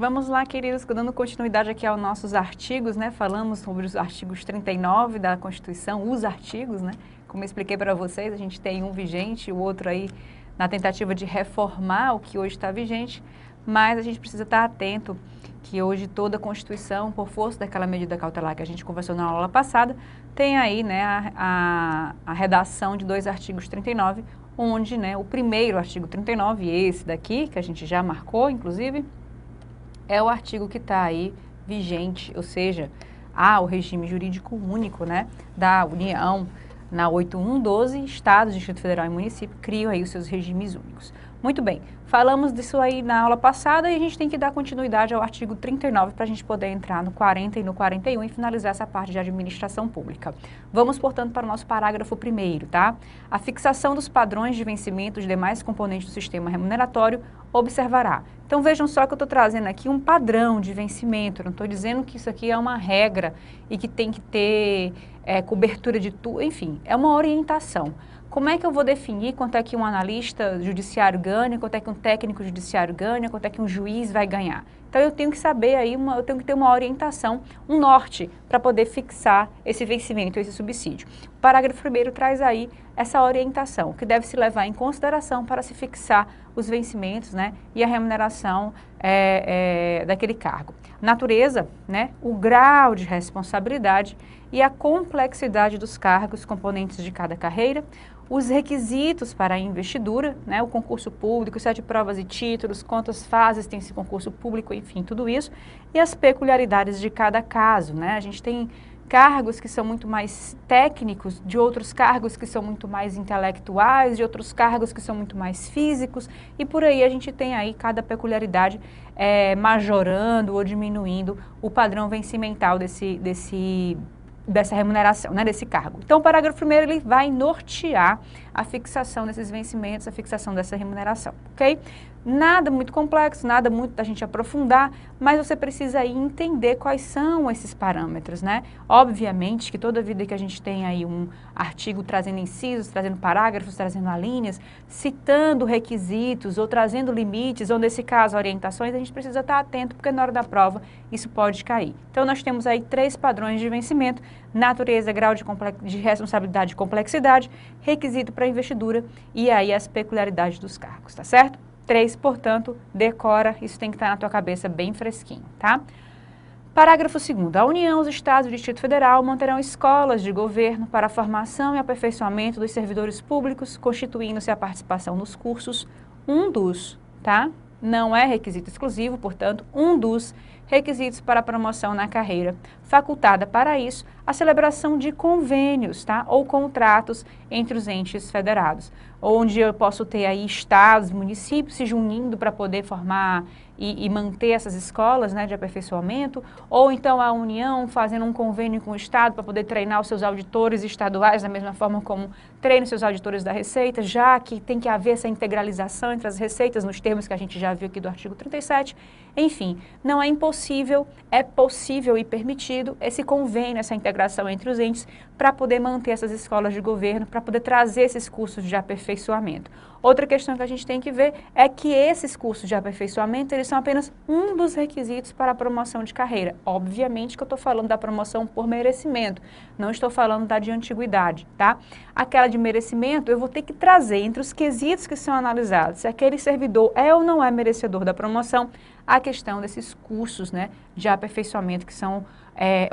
Vamos lá, queridos, dando continuidade aqui aos nossos artigos, né? Falamos sobre os artigos 39 da Constituição, os artigos, né? Como eu expliquei para vocês, a gente tem um vigente, o outro aí na tentativa de reformar o que hoje está vigente, mas a gente precisa estar atento que hoje toda a Constituição, por força daquela medida cautelar que a gente conversou na aula passada, tem aí, né, a redação de dois artigos 39, onde, né, o primeiro artigo 39, esse daqui, que a gente já marcou, inclusive, é o artigo que está aí vigente, ou seja, há o regime jurídico único, né, da União. Na 8112, Estados, Distrito Federal e Município criam aí os seus regimes únicos. Muito bem, falamos disso aí na aula passada e a gente tem que dar continuidade ao artigo 39 para a gente poder entrar no 40 e no 41 e finalizar essa parte de administração pública. Vamos, portanto, para o nosso parágrafo 1º, tá? A fixação dos padrões de vencimento de demais componentes do sistema remuneratório observará. Então vejam só que eu estou trazendo aqui um padrão de vencimento, eu não estou dizendo que isso aqui é uma regra e que tem que ter cobertura de tudo, enfim, é uma orientação. Como é que eu vou definir quanto é que um analista judiciário ganha, quanto é que um técnico judiciário ganha, quanto é que um juiz vai ganhar? Então eu tenho que saber aí, eu tenho que ter uma orientação, um norte, para poder fixar esse vencimento, esse subsídio. O parágrafo 1º traz aí essa orientação, que deve se levar em consideração para se fixar os vencimentos, né, e a remuneração daquele cargo. Natureza, né, o grau de responsabilidade e a complexidade dos cargos componentes de cada carreira, os requisitos para a investidura, né, o concurso público, 7 provas e títulos, quantas fases tem esse concurso público, enfim, tudo isso, e as peculiaridades de cada caso, né? A gente tem cargos que são muito mais técnicos, de outros cargos que são muito mais intelectuais, de outros cargos que são muito mais físicos, e por aí a gente tem aí cada peculiaridade majorando ou diminuindo o padrão vencimental dessa remuneração, né, desse cargo. Então, o parágrafo 1º, ele vai nortear a fixação desses vencimentos, a fixação dessa remuneração, ok? Nada muito complexo, nada muito da gente aprofundar, mas você precisa aí entender quais são esses parâmetros, né? Obviamente que toda vida que a gente tem aí um artigo trazendo incisos, trazendo parágrafos, trazendo alíneas, citando requisitos ou trazendo limites, ou nesse caso orientações, a gente precisa estar atento, porque na hora da prova isso pode cair. Então, nós temos aí 3 padrões de vencimento: natureza, grau de responsabilidade e complexidade, requisito para investidura e aí as peculiaridades dos cargos, tá certo? 3, portanto, decora, isso tem que estar na tua cabeça bem fresquinho, tá? Parágrafo 2º. A União, os Estados e o Distrito Federal manterão escolas de governo para a formação e aperfeiçoamento dos servidores públicos, constituindo-se a participação nos cursos um dos, tá? Não é requisito exclusivo, portanto, um dos requisitos para a promoção na carreira, facultada para isso a celebração de convênios, tá? Ou contratos entre os entes federados, onde eu posso ter aí estados, municípios se unindo para poder formar e manter essas escolas, né, de aperfeiçoamento, ou então a União fazendo um convênio com o Estado para poder treinar os seus auditores estaduais da mesma forma como treina os seus auditores da Receita, já que tem que haver essa integralização entre as receitas nos termos que a gente já viu aqui do artigo 37. Enfim, não é impossível, é possível e permitido esse convênio, essa integração entre os entes para poder manter essas escolas de governo, para poder trazer esses cursos de aperfeiçoamento. Outra questão que a gente tem que ver é que esses cursos de aperfeiçoamento, eles são apenas um dos requisitos para a promoção de carreira. Obviamente que eu estou falando da promoção por merecimento, não estou falando da de antiguidade, tá? Aquela de merecimento, eu vou ter que trazer entre os quesitos que são analisados, se aquele servidor é ou não é merecedor da promoção, a questão desses cursos, né, de aperfeiçoamento que são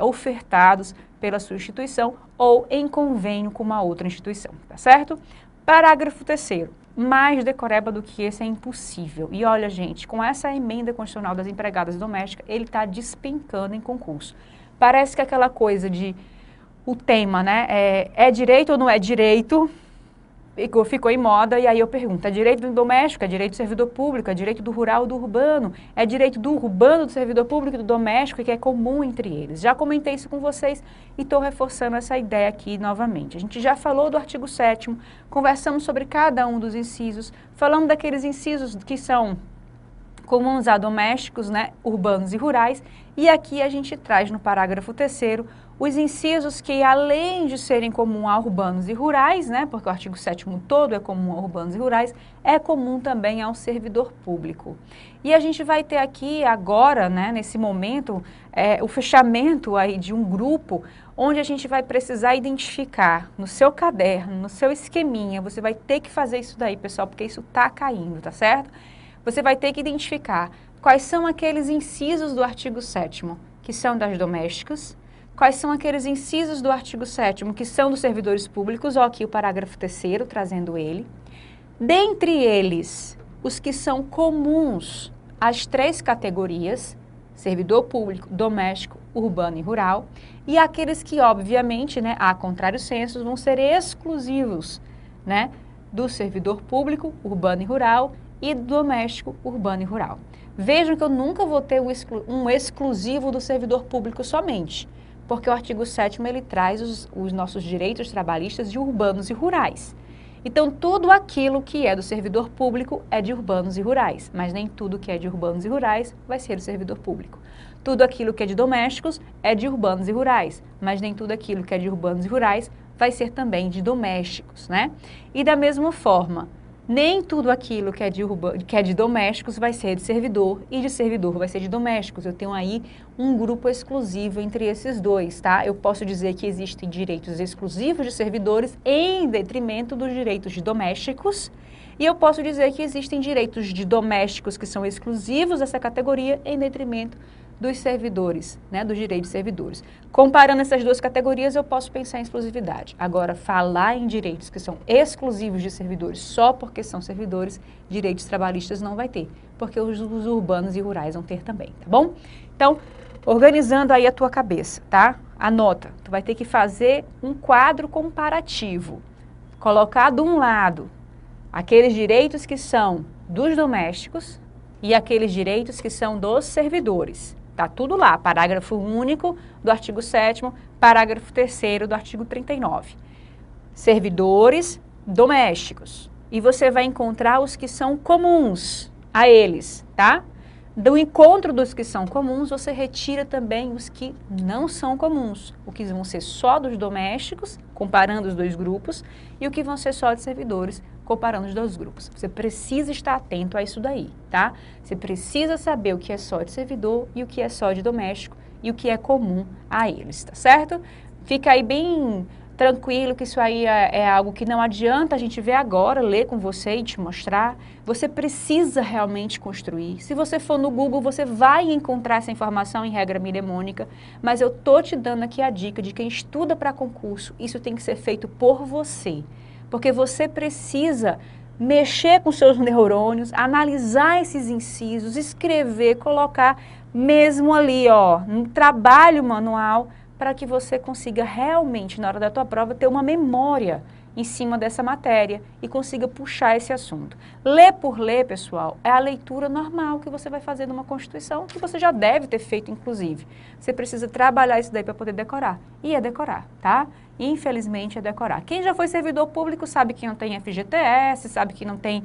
ofertados pela sua instituição ou em convênio com uma outra instituição, tá certo? Parágrafo 3º. Mais decoreba do que esse é impossível. E olha, gente, com essa emenda constitucional das empregadas domésticas, ele está despencando em concurso. Parece que aquela coisa de o tema, né, é direito ou não é direito, ficou em moda, e aí eu pergunto, é direito do doméstico, é direito do servidor público, é direito do rural ou do urbano, é direito do urbano, do servidor público e do doméstico, que é comum entre eles. Já comentei isso com vocês e estou reforçando essa ideia aqui novamente. A gente já falou do artigo 7º, conversamos sobre cada um dos incisos, falamos daqueles incisos que são comuns a domésticos, né, urbanos e rurais, e aqui a gente traz no parágrafo 3º os incisos que, além de serem comum a urbanos e rurais, né, porque o artigo 7º todo é comum a urbanos e rurais, é comum também ao servidor público. E a gente vai ter aqui agora, né, nesse momento, o fechamento aí de um grupo onde a gente vai precisar identificar no seu caderno, no seu esqueminha, você vai ter que fazer isso daí, pessoal, porque isso está caindo, tá certo? Você vai ter que identificar quais são aqueles incisos do artigo 7º que são das domésticas, quais são aqueles incisos do artigo 7º que são dos servidores públicos, ó, aqui o parágrafo 3º, trazendo ele. Dentre eles, os que são comuns às 3 categorias, servidor público, doméstico, urbano e rural, e aqueles que, obviamente, né, a contrário senso, vão ser exclusivos, né, do servidor público, urbano e rural, e do doméstico, urbano e rural. Vejam que eu nunca vou ter um exclusivo do servidor público somente, porque o artigo 7º ele traz os nossos direitos trabalhistas de urbanos e rurais. Então, tudo aquilo que é do servidor público é de urbanos e rurais, mas nem tudo que é de urbanos e rurais vai ser do servidor público. Tudo aquilo que é de domésticos é de urbanos e rurais, mas nem tudo aquilo que é de urbanos e rurais vai ser também de domésticos, né? E da mesma forma, nem tudo aquilo que é de domésticos vai ser de servidor e de servidor vai ser de domésticos. Eu tenho aí um grupo exclusivo entre esses dois, tá? Eu posso dizer que existem direitos exclusivos de servidores em detrimento dos direitos de domésticos e eu posso dizer que existem direitos de domésticos que são exclusivos dessa categoria em detrimento dos servidores, né, dos direitos de servidores. Comparando essas duas categorias, eu posso pensar em exclusividade. Agora, falar em direitos que são exclusivos de servidores só porque são servidores, direitos trabalhistas não vai ter, porque os urbanos e rurais vão ter também, tá bom? Então, organizando aí a tua cabeça, tá? Anota, tu vai ter que fazer um quadro comparativo, colocar de um lado aqueles direitos que são dos domésticos e aqueles direitos que são dos servidores. Tá tudo lá, parágrafo único do artigo 7º, parágrafo 3º do artigo 39. Servidores domésticos. E você vai encontrar os que são comuns a eles, tá? Do encontro dos que são comuns, você retira também os que não são comuns. O que vão ser só dos domésticos, comparando os dois grupos, e o que vão ser só de servidores, comparando os dois grupos. Você precisa estar atento a isso daí, tá? Você precisa saber o que é só de servidor e o que é só de doméstico e o que é comum a eles, tá certo? Fica aí bem tranquilo que isso aí é algo que não adianta a gente ver agora, ler com você e te mostrar. Você precisa realmente construir. Se você for no Google, você vai encontrar essa informação em regra mnemônica, mas eu tô te dando aqui a dica de quem estuda para concurso, isso tem que ser feito por você. Porque você precisa mexer com seus neurônios, analisar esses incisos, escrever, colocar mesmo ali, ó, no trabalho manual, para que você consiga realmente, na hora da tua prova, ter uma memória em cima dessa matéria e consiga puxar esse assunto. Ler por ler, pessoal, é a leitura normal que você vai fazer numa Constituição, que você já deve ter feito, inclusive. Você precisa trabalhar isso daí para poder decorar. E é decorar, tá? Infelizmente é decorar. Quem já foi servidor público sabe que não tem FGTS, sabe que não tem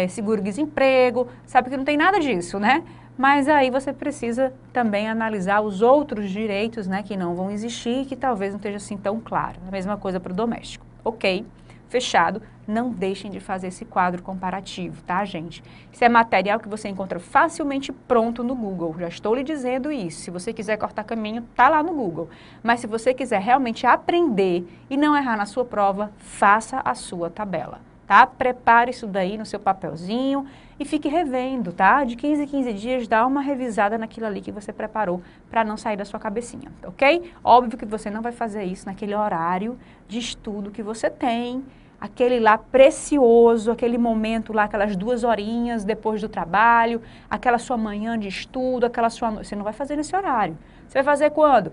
seguro-desemprego, sabe que não tem nada disso, né? Mas aí você precisa também analisar os outros direitos, né, que não vão existir e que talvez não esteja assim tão claro. A mesma coisa para o doméstico. Ok, fechado. Não deixem de fazer esse quadro comparativo, tá, gente? Isso é material que você encontra facilmente pronto no Google. Já estou lhe dizendo isso. Se você quiser cortar caminho, tá lá no Google. Mas se você quiser realmente aprender e não errar na sua prova, faça a sua tabela, tá? Prepare isso daí no seu papelzinho e fique revendo, tá? De 15 em 15 dias, dá uma revisada naquilo ali que você preparou para não sair da sua cabecinha, ok? Óbvio que você não vai fazer isso naquele horário de estudo que você tem, aquele lá precioso, aquele momento lá, aquelas 2 horinhas depois do trabalho, aquela sua manhã de estudo, aquela sua... Você não vai fazer nesse horário. Você vai fazer quando?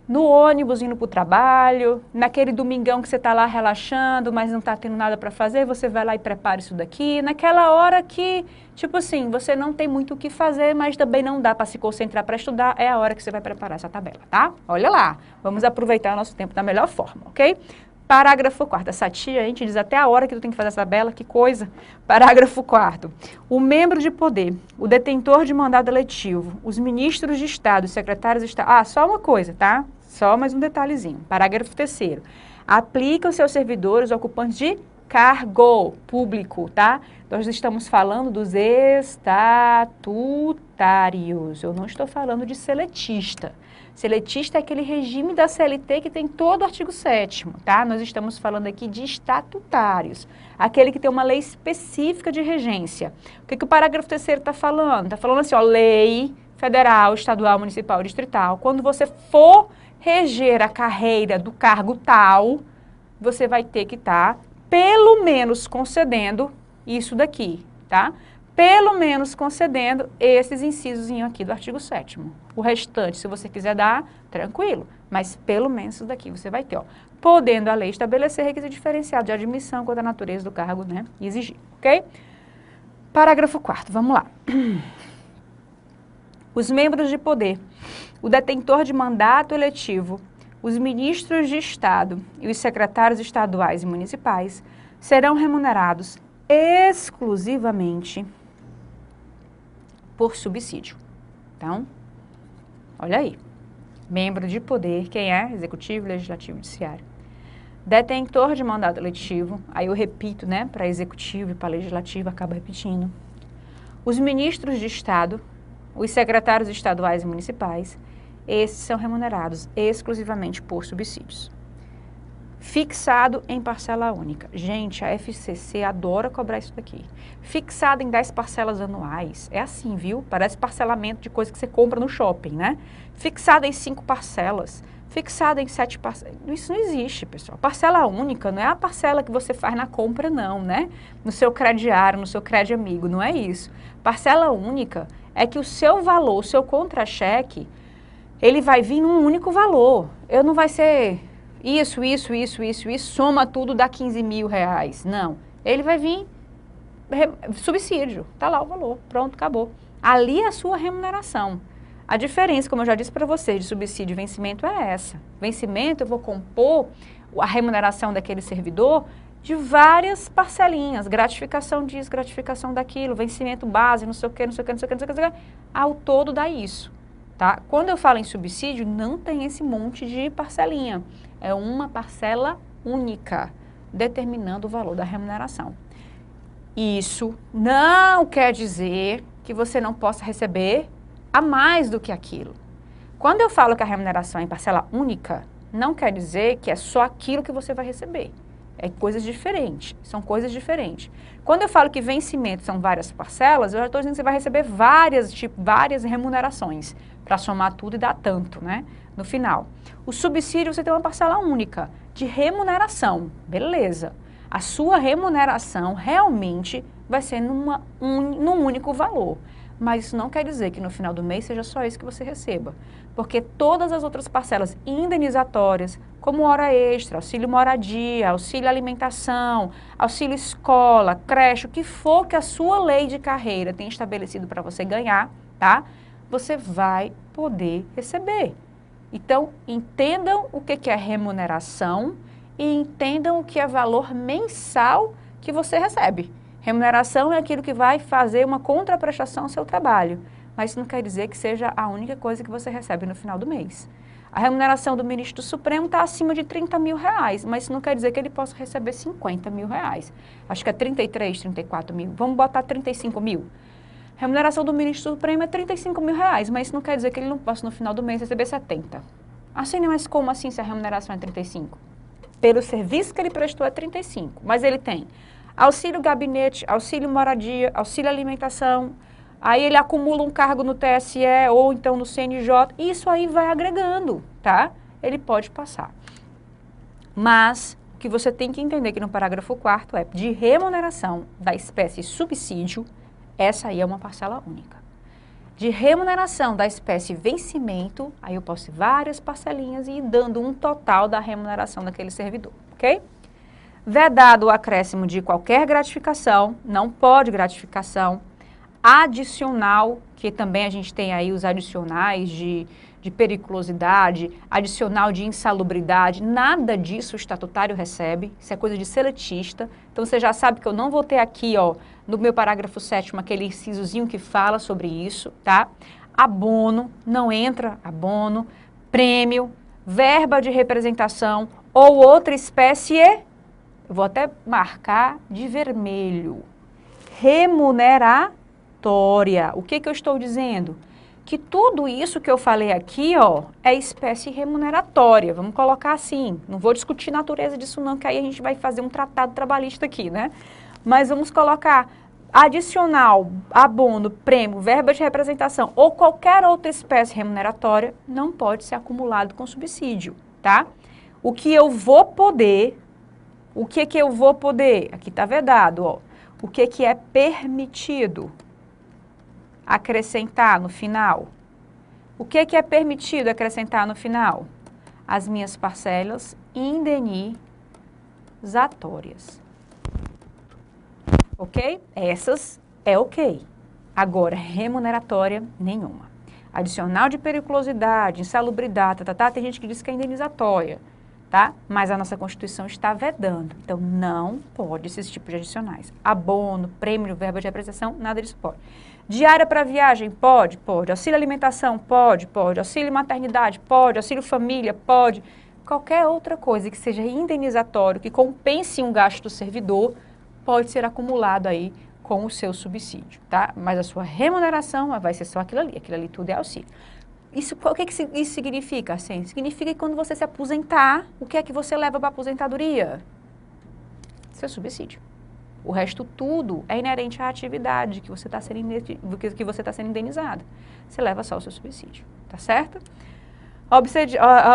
No ônibus indo para o trabalho, naquele domingão que você está lá relaxando, mas não está tendo nada para fazer, você vai lá e prepara isso daqui. Naquela hora que, tipo assim, você não tem muito o que fazer, mas também não dá para se concentrar para estudar, é a hora que você vai preparar essa tabela, tá? Olha lá, vamos aproveitar o nosso tempo da melhor forma, ok? Parágrafo 4º, essa tia, a gente diz até a hora que tu tem que fazer essa tabela, que coisa. Parágrafo 4º, o membro de poder, o detentor de mandado eletivo, os ministros de Estado, os secretários de Estado, só uma coisa, tá? Só mais um detalhezinho. Parágrafo 3º. Aplica os seus servidores ocupantes de cargo público, tá? Nós estamos falando dos estatutários. Eu não estou falando de seletista. Seletista é aquele regime da CLT que tem todo o artigo 7º, tá? Nós estamos falando aqui de estatutários. Aquele que tem uma lei específica de regência. O que o parágrafo 3º está falando? Está falando assim, ó, lei federal, estadual, municipal, distrital. Quando você for reger a carreira do cargo tal, você vai ter que estar, pelo menos, concedendo isso daqui, tá? Pelo menos concedendo esses incisos aqui do artigo 7º. O restante, se você quiser dar, tranquilo. Mas pelo menos isso daqui você vai ter, ó. Podendo a lei estabelecer requisito diferenciado de admissão quanto à natureza do cargo, né? E exigir, ok? Parágrafo 4º, vamos lá. Os membros de poder, o detentor de mandato eletivo, os ministros de Estado e os secretários estaduais e municipais serão remunerados exclusivamente por subsídio. Então, olha aí. Membro de poder, quem é? Executivo, Legislativo e Judiciário. Detentor de mandato eletivo, aí eu repito, né? Para Executivo e para Legislativo, acaba repetindo. Os ministros de Estado, os secretários estaduais e municipais, esses são remunerados exclusivamente por subsídios. Fixado em parcela única. Gente, a FCC adora cobrar isso daqui. Fixado em 10 parcelas anuais. É assim, viu? Parece parcelamento de coisa que você compra no shopping, né? Fixado em 5 parcelas. Fixado em 7 parcelas. Isso não existe, pessoal. Parcela única não é a parcela que você faz na compra, não, né? No seu crediário, no seu crédito amigo, não é isso. Parcela única é que o seu valor, o seu contra-cheque, ele vai vir num único valor. Eu não vai ser isso, soma tudo, dá 15 mil reais. Não. Ele vai vir subsídio. Tá lá o valor. Pronto, acabou. Ali é a sua remuneração. A diferença, como eu já disse para vocês, de subsídio e vencimento é essa. Vencimento, eu vou compor a remuneração daquele servidor de várias parcelinhas. Gratificação disso, gratificação daquilo, vencimento base, não sei o que, não sei o que, não sei o que, não sei o que. Ao todo dá isso. Tá? Quando eu falo em subsídio, não tem esse monte de parcelinha. É uma parcela única, determinando o valor da remuneração. Isso não quer dizer que você não possa receber a mais do que aquilo. Quando eu falo que a remuneração é em parcela única, não quer dizer que é só aquilo que você vai receber. É coisas diferentes, são coisas diferentes. Quando eu falo que vencimento são várias parcelas, eu já estou dizendo que você vai receber várias remunerações para somar tudo e dar tanto, né? No final. O subsídio você tem uma parcela única de remuneração, beleza. A sua remuneração realmente vai ser num único valor. Mas isso não quer dizer que no final do mês seja só isso que você receba. Porque todas as outras parcelas indenizatórias, como hora extra, auxílio moradia, auxílio alimentação, auxílio escola, creche, o que for que a sua lei de carreira tenha estabelecido para você ganhar, tá? Você vai poder receber. Então, entendam o que é remuneração e entendam o que é valor mensal que você recebe. Remuneração é aquilo que vai fazer uma contraprestação ao seu trabalho, mas isso não quer dizer que seja a única coisa que você recebe no final do mês. A remuneração do ministro do Supremo está acima de 30 mil reais, mas isso não quer dizer que ele possa receber 50 mil reais. Acho que é 33, 34 mil. Vamos botar 35 mil. Remuneração do ministro do Supremo é 35 mil reais, mas isso não quer dizer que ele não possa no final do mês receber 70. Assim, mas como assim se a remuneração é 35? Pelo serviço que ele prestou é 35, mas ele tem auxílio gabinete, auxílio moradia, auxílio alimentação, aí ele acumula um cargo no TSE ou então no CNJ, isso aí vai agregando, tá? Ele pode passar. Mas o que você tem que entender aqui no parágrafo 4º é de remuneração da espécie subsídio, essa aí é uma parcela única. De remuneração da espécie vencimento, aí eu posso ir várias parcelinhas e ir dando um total da remuneração daquele servidor, ok? Vedado o acréscimo de qualquer gratificação, não pode gratificação adicional, que também a gente tem aí os adicionais de periculosidade, adicional de insalubridade, nada disso o estatutário recebe, isso é coisa de seletista. Então você já sabe que eu não vou ter aqui, ó, no meu parágrafo 7º, aquele incisozinho que fala sobre isso, tá? Abono, não entra abono, prêmio, verba de representação ou outra espécie, eu vou até marcar de vermelho, remuneratória. O que eu estou dizendo? Que tudo isso que eu falei aqui, ó, é espécie remuneratória. Vamos colocar assim. Não vou discutir a natureza disso não, que aí a gente vai fazer um tratado trabalhista aqui, né? Mas vamos colocar adicional, abono, prêmio, verba de representação ou qualquer outra espécie remuneratória não pode ser acumulado com subsídio, tá? O que eu vou poder, que eu vou poder? Aqui está vedado, ó. O que é permitido acrescentar no final? O que é permitido acrescentar no final? As minhas parcelas indenizatórias. Ok? Essas é ok. Agora, remuneratória, nenhuma. Adicional de periculosidade, insalubridade, tem gente que diz que é indenizatória, tá? Mas a nossa Constituição está vedando. Então, não pode esses tipos de adicionais. Abono, prêmio, verba de representação, nada disso pode. Diária para viagem, pode, pode. Auxílio alimentação, pode, pode. Auxílio maternidade, pode. Auxílio família, pode. Qualquer outra coisa que seja indenizatório, que compense um gasto do servidor, pode ser acumulado aí com o seu subsídio, tá? Mas a sua remuneração vai ser só aquilo ali tudo é auxílio. Isso, o que isso significa, assim? Significa que quando você se aposentar, o que é que você leva para a aposentadoria? Seu subsídio. O resto tudo é inerente à atividade que você está sendo indenizado. Você leva só o seu subsídio, tá certo?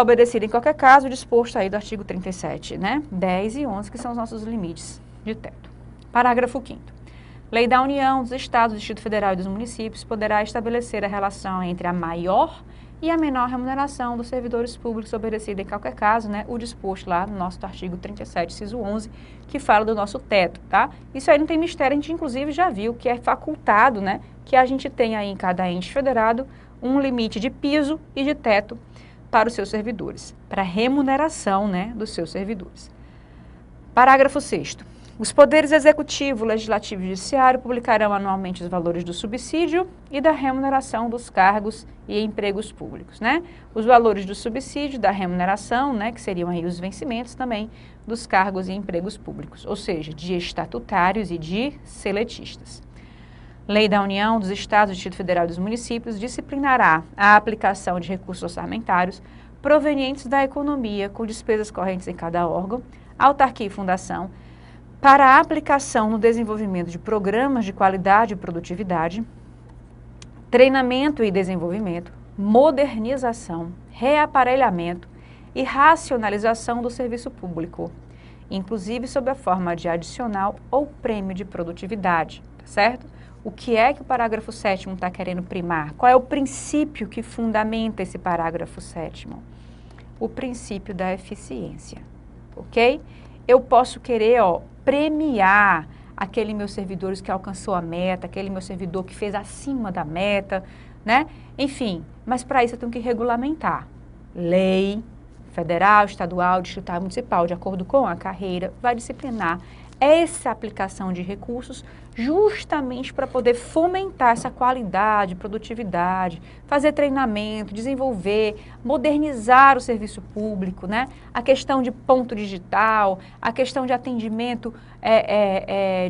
Obedecido em qualquer caso, disposto aí do artigo 37, né? 10 e 11, que são os nossos limites de teto. Parágrafo 5º. Lei da União, dos Estados, do Distrito Federal e dos municípios poderá estabelecer a relação entre a maior e a menor remuneração dos servidores públicos, obedecida em qualquer caso, né, o disposto lá no nosso artigo 37, inciso 11, que fala do nosso teto, tá? Isso aí não tem mistério, a gente inclusive já viu que é facultado, né, que a gente tem aí em cada ente federado um limite de piso e de teto para os seus servidores, para a remuneração, né, dos seus servidores. Parágrafo 6º. Os poderes executivo, legislativo e judiciário publicarão anualmente os valores do subsídio e da remuneração dos cargos e empregos públicos, né? Os valores do subsídio, da remuneração, né, que seriam aí os vencimentos também dos cargos e empregos públicos, ou seja, de estatutários e de seletistas. Lei da União, dos Estados, do Distrito Federal e dos municípios disciplinará a aplicação de recursos orçamentários provenientes da economia com despesas correntes em cada órgão, autarquia e fundação, para a aplicação no desenvolvimento de programas de qualidade e produtividade, treinamento e desenvolvimento, modernização, reaparelhamento e racionalização do serviço público, inclusive sob a forma de adicional ou prêmio de produtividade, tá certo? O que é que o parágrafo 7º está querendo primar? Qual é o princípio que fundamenta esse parágrafo 7º? O princípio da eficiência, ok? Eu posso querer, ó, premiar aquele meu servidor que alcançou a meta, aquele meu servidor que fez acima da meta, né? Enfim, mas para isso eu tenho que regulamentar. Lei federal, estadual, distrital, municipal, de acordo com a carreira, vai disciplinar essa aplicação de recursos justamente para poder fomentar essa qualidade, produtividade, fazer treinamento, desenvolver, modernizar o serviço público, né? A questão de ponto digital, a questão de atendimento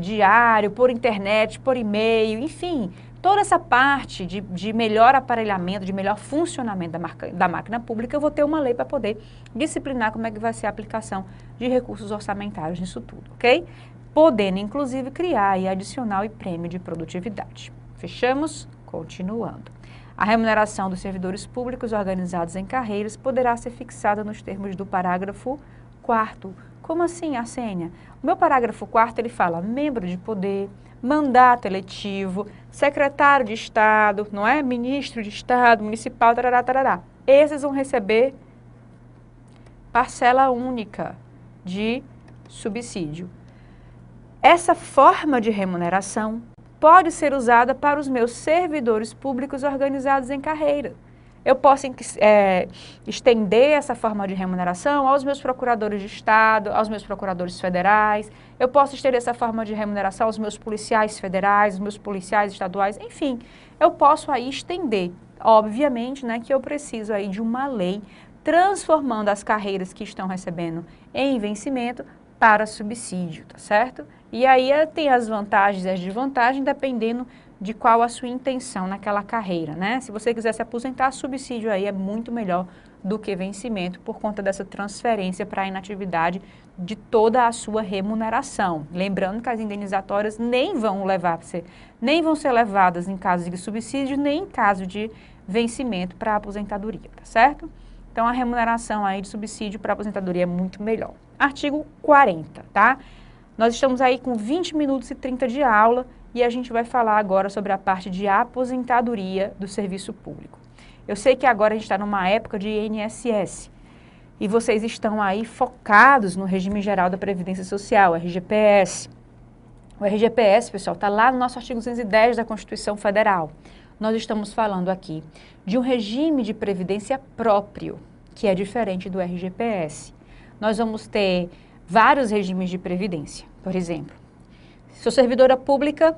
diário, por internet, por e-mail, enfim, toda essa parte de melhor aparelhamento, de melhor funcionamento da máquina pública, eu vou ter uma lei para poder disciplinar como é que vai ser a aplicação de recursos orçamentários nisso tudo, ok? Podendo, inclusive, criar aí adicional e prêmio de produtividade. Fechamos? Continuando. A remuneração dos servidores públicos organizados em carreiras poderá ser fixada nos termos do parágrafo 4º. Como assim, Arsênia? O meu parágrafo 4º, ele fala membro de poder, mandato eletivo, secretário de Estado, não é? Ministro de Estado, municipal, tarará, tarará. Esses vão receber parcela única de subsídio. Essa forma de remuneração pode ser usada para os meus servidores públicos organizados em carreira. Eu posso estender essa forma de remuneração aos meus procuradores de Estado, aos meus procuradores federais, eu posso estender essa forma de remuneração aos meus policiais federais, aos meus policiais estaduais, enfim, eu posso aí estender. Obviamente, né, que eu preciso aí de uma lei transformando as carreiras que estão recebendo em vencimento para subsídio, tá certo? E aí tem as vantagens e as desvantagens, dependendo de qual a sua intenção naquela carreira, né? Se você quiser se aposentar, subsídio aí é muito melhor do que vencimento por conta dessa transferência para a inatividade de toda a sua remuneração. Lembrando que as indenizatórias nem vão ser levadas em caso de subsídio, nem em caso de vencimento para a aposentadoria, tá certo? Então, a remuneração aí de subsídio para a aposentadoria é muito melhor. Artigo 40, tá? Nós estamos aí com 20 minutos e 30 de aula e a gente vai falar agora sobre a parte de aposentadoria do serviço público. Eu sei que agora a gente está numa época de INSS e vocês estão aí focados no regime geral da Previdência Social, RGPS. O RGPS, pessoal, está lá no nosso artigo 210 da Constituição Federal. Nós estamos falando aqui de um regime de previdência próprio, que é diferente do RGPS. Nós vamos ter vários regimes de previdência. Por exemplo, sou servidora pública,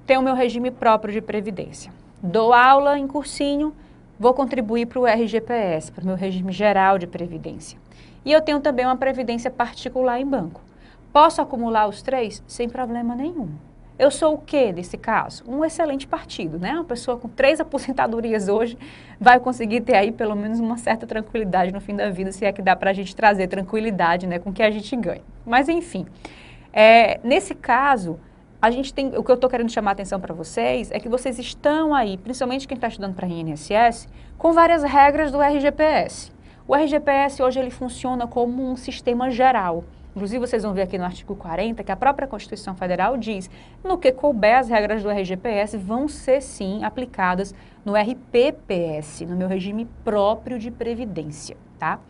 tenho o meu regime próprio de previdência. Dou aula em cursinho, vou contribuir para o RGPS, para o meu regime geral de previdência. E eu tenho também uma previdência particular em banco. Posso acumular os três sem problema nenhum. Eu sou o quê nesse caso? Um excelente partido, né? Uma pessoa com 3 aposentadorias hoje vai conseguir ter aí pelo menos uma certa tranquilidade no fim da vida, se é que dá para a gente trazer tranquilidade, né, com o que a gente ganha. Mas enfim, nesse caso, a gente tem, o que eu estou querendo chamar a atenção para vocês é que vocês estão aí, principalmente quem está estudando para INSS, com várias regras do RGPS. O RGPS hoje ele funciona como um sistema geral. Inclusive, vocês vão ver aqui no artigo 40 que a própria Constituição Federal diz no que couber as regras do RGPS vão ser, sim, aplicadas no RPPS, no meu regime próprio de previdência, tá?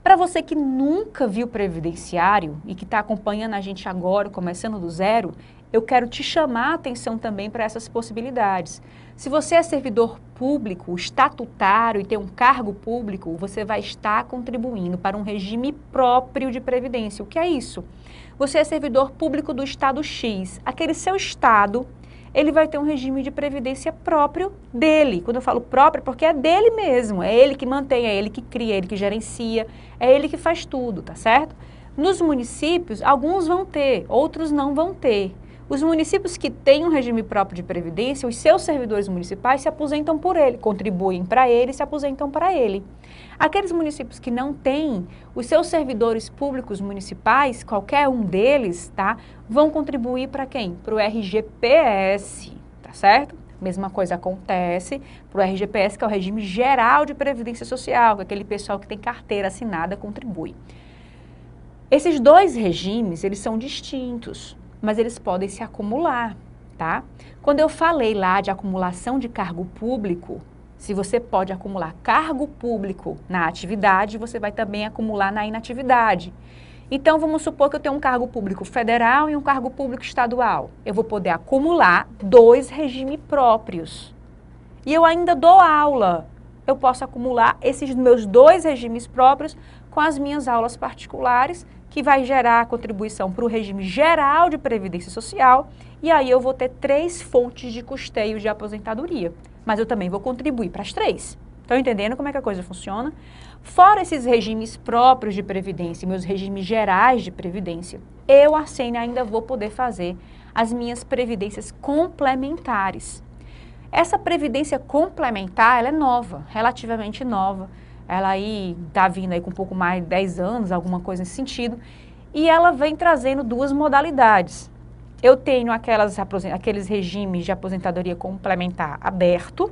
Para você que nunca viu previdenciário e que está acompanhando a gente agora, começando do zero, eu quero te chamar a atenção também para essas possibilidades. Se você é servidor público, estatutário e tem um cargo público, você vai estar contribuindo para um regime próprio de previdência. O que é isso? Você é servidor público do estado X. Aquele seu estado, ele vai ter um regime de previdência próprio dele. Quando eu falo próprio, é porque é dele mesmo. É ele que mantém, é ele que cria, é ele que gerencia, é ele que faz tudo, tá certo? Nos municípios, alguns vão ter, outros não vão ter. Os municípios que têm um regime próprio de previdência, os seus servidores municipais se aposentam por ele, contribuem para ele e se aposentam para ele. Aqueles municípios que não têm, os seus servidores públicos municipais, qualquer um deles, tá, vão contribuir para quem? Para o RGPS, tá certo? Mesma coisa acontece para o RGPS, que é o regime geral de previdência social, que aquele pessoal que tem carteira assinada contribui. Esses dois regimes, eles são distintos, mas eles podem se acumular, tá? Quando eu falei lá de acumulação de cargo público, se você pode acumular cargo público na atividade, você vai também acumular na inatividade. Então, vamos supor que eu tenho um cargo público federal e um cargo público estadual. Eu vou poder acumular 2 regimes próprios. E eu ainda dou aula. Eu posso acumular esses meus 2 regimes próprios com as minhas aulas particulares, que vai gerar contribuição para o regime geral de previdência social, e aí eu vou ter 3 fontes de custeio de aposentadoria. Mas eu também vou contribuir para as 3. Estão entendendo como é que a coisa funciona? Fora esses regimes próprios de previdência, meus regimes gerais de previdência, eu, Arsênia, ainda vou poder fazer as minhas previdências complementares. Essa previdência complementar, ela é nova, relativamente nova. Ela aí está vindo aí com um pouco mais de 10 anos, alguma coisa nesse sentido, e ela vem trazendo 2 modalidades. Eu tenho aqueles regimes de aposentadoria complementar aberto,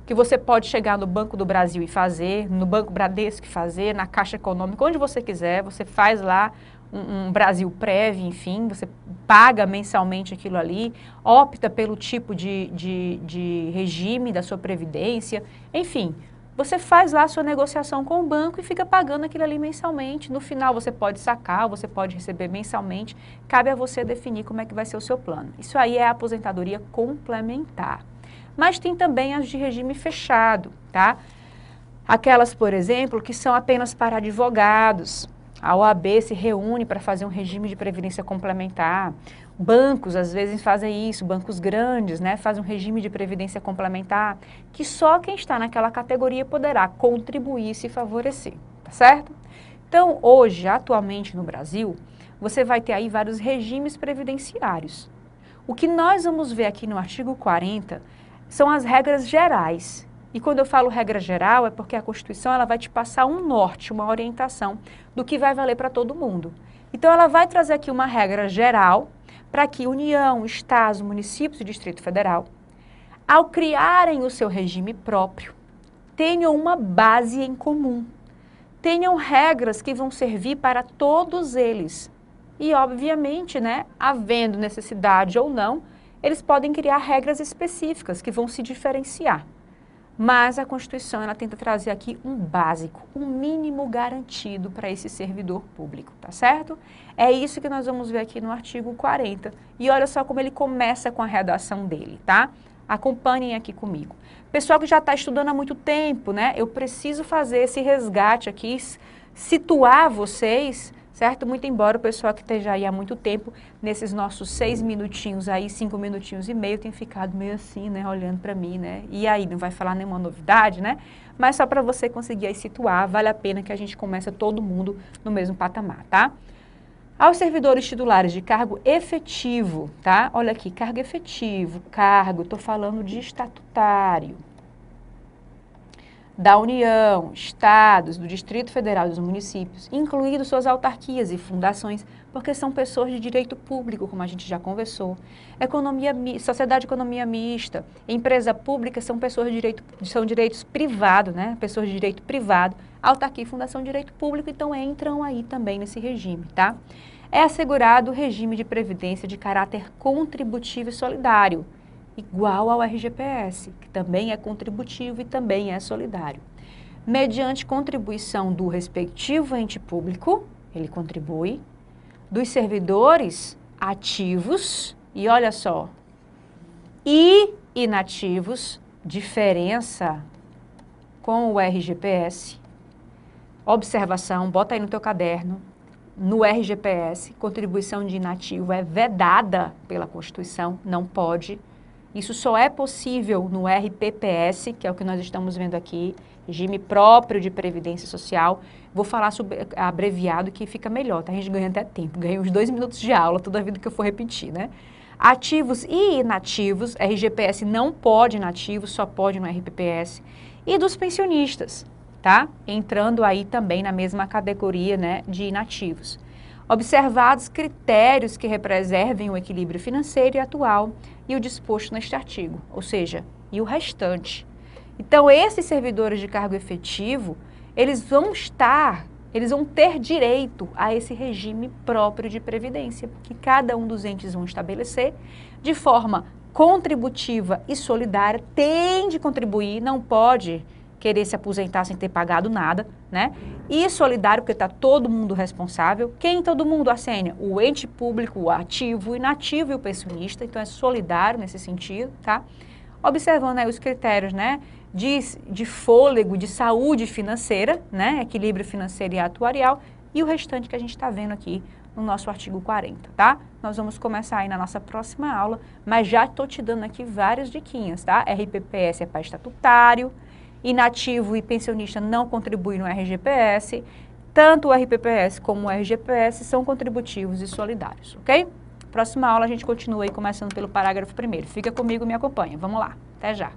que você pode chegar no Banco do Brasil e fazer, no Banco Bradesco e fazer, na Caixa Econômica, onde você quiser, você faz lá um Brasil Prev, enfim, você paga mensalmente aquilo ali, opta pelo tipo de regime da sua previdência, enfim. Você faz lá a sua negociação com o banco e fica pagando aquilo ali mensalmente. No final você pode sacar, você pode receber mensalmente. Cabe a você definir como é que vai ser o seu plano. Isso aí é a aposentadoria complementar. Mas tem também as de regime fechado, tá? Aquelas, por exemplo, que são apenas para advogados. A OAB se reúne para fazer um regime de previdência complementar. Bancos, às vezes, fazem isso, bancos grandes, né, fazem um regime de previdência complementar, que só quem está naquela categoria poderá contribuir e se favorecer. tá certo? Então, hoje, atualmente no Brasil, você vai ter aí vários regimes previdenciários. O que nós vamos ver aqui no artigo 40 são as regras gerais. E quando eu falo regra geral, é porque a Constituição ela vai te passar um norte, uma orientação do que vai valer para todo mundo. Então, ela vai trazer aqui uma regra geral para que União, Estados, municípios e Distrito Federal, ao criarem o seu regime próprio, tenham uma base em comum, tenham regras que vão servir para todos eles. E, obviamente, né, havendo necessidade ou não, eles podem criar regras específicas que vão se diferenciar. Mas a Constituição ela tenta trazer aqui um básico, um mínimo garantido para esse servidor público, tá certo? É isso que nós vamos ver aqui no artigo 40. E olha só como ele começa com a redação dele, tá? Acompanhem aqui comigo. Pessoal que já está estudando há muito tempo, né? Eu preciso fazer esse resgate aqui, situar vocês, certo? Muito embora o pessoal que esteja aí há muito tempo, nesses nossos 6 minutinhos aí, 5 minutinhos e meio, tem ficado meio assim, né? Olhando para mim, né? E aí, não vai falar nenhuma novidade, né? Mas só para você conseguir aí situar, vale a pena que a gente comece todo mundo no mesmo patamar, tá? Aos servidores titulares de cargo efetivo, tá? Olha aqui, cargo efetivo, cargo, estou falando de estatutário, da União, Estados, do Distrito Federal e dos municípios, incluídos suas autarquias e fundações, porque são pessoas de direito público, como a gente já conversou. Sociedade de economia mista, empresa pública são pessoas de direito, são direitos privados, né? Pessoas de direito privado, autarquia e fundação de direito público, então entram aí também nesse regime, tá? É assegurado o regime de previdência de caráter contributivo e solidário, igual ao RGPS, que também é contributivo e também é solidário. Mediante contribuição do respectivo ente público, ele contribui, dos servidores ativos, e olha só, e inativos, diferença com o RGPS. Observação, bota aí no teu caderno, no RGPS, contribuição de inativo é vedada pela Constituição, não pode. Isso só é possível no RPPS, que é o que nós estamos vendo aqui, regime próprio de previdência social. Vou falar sobre abreviado que fica melhor, tá? A gente ganha até tempo, ganha uns 2 minutos de aula toda a vida que eu for repetir, né? Ativos e inativos, RGPS não pode inativos, só pode no RPPS. E dos pensionistas, tá? Entrando aí também na mesma categoria, né, de inativos. Observados critérios que preservem o equilíbrio financeiro e atual e o disposto neste artigo, ou seja, e o restante. Então, esses servidores de cargo efetivo, eles vão ter direito a esse regime próprio de previdência, que cada um dos entes vão estabelecer de forma contributiva e solidária, tem de contribuir, não pode querer se aposentar sem ter pagado nada, né? E solidário, porque está todo mundo responsável. Quem todo mundo, Arsênia? O ente público, o ativo, o inativo e o pensionista. Então, é solidário nesse sentido, tá? Observando aí os critérios, né? De fôlego, de saúde financeira, né? Equilíbrio financeiro e atuarial. E o restante que a gente está vendo aqui no nosso artigo 40, tá? Nós vamos começar aí na nossa próxima aula, mas já estou te dando aqui várias diquinhas, tá? RPPS é para estatutário, inativo e pensionista não contribuem no RGPS, tanto o RPPS como o RGPS são contributivos e solidários, ok? Próxima aula a gente continua aí, começando pelo parágrafo 1º. Fica comigo e me acompanha. Vamos lá. Até já.